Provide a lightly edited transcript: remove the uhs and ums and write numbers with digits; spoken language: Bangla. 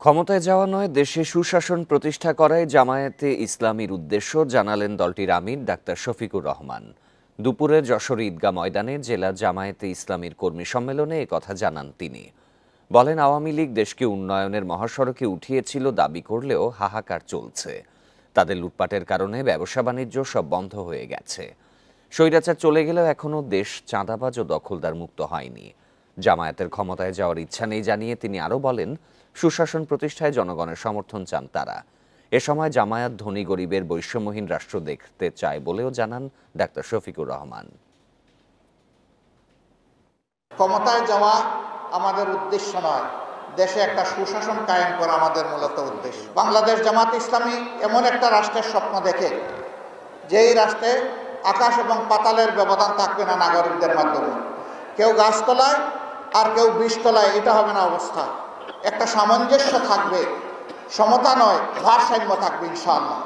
ক্ষমতায় যাওয়া নয়, দেশে সুশাসন প্রতিষ্ঠা করাই জামায়াতে ইসলামীর উদ্দেশ্য জানালেন দলটির আমির ডাক্তার শফিকুর রহমান। দুপুরে যশোর ঈদগাহ ময়দানে জেলা জামায়াতে ইসলামীর কর্মী সম্মেলনে একথা জানান তিনি। বলেন, আওয়ামী লীগ দেশকে উন্নয়নের মহাসড়কে উঠিয়েছিল দাবি করলেও হাহাকার চলছে। তাদের লুটপাটের কারণে ব্যবসা বাণিজ্য সব বন্ধ হয়ে গেছে। স্বৈরাচার চলে গেলেও এখনও দেশ চাঁদাবাজ ও দখলদার মুক্ত হয়নি। জামায়াতের ক্ষমতায় যাওয়ার ইচ্ছা নেই জানিয়ে তিনি আরও বলেন, সুশাসন প্রতিষ্ঠায় জনগণের সমর্থন চান তারা। এ সময় জামায়াত ধনী গরিবের বৈষম্যহীন রাষ্ট্র দেখতে চায় বলেও জানান ডাক্তার শফিকুর রহমান। ক্ষমতায় যাওয়া আমাদের উদ্দেশ্য নয়, দেশে একটা সুশাসন কায়েম করা আমাদের মূলত উদ্দেশ্য। বাংলাদেশ জামাত ইসলামী এমন একটা রাষ্ট্রের স্বপ্ন দেখে, যেই রাষ্ট্রে আকাশ এবং পাতালের ব্যবধান থাকবে না নাগরিকদের মাধ্যমে। কেউ গাছতলায় আর কেউ বিষতলায়, এটা হবে না অবস্থা। একটা সামঞ্জস্য থাকবে, সমতা নয় ভারসাম্য থাকবে ইনশাআল্লাহ।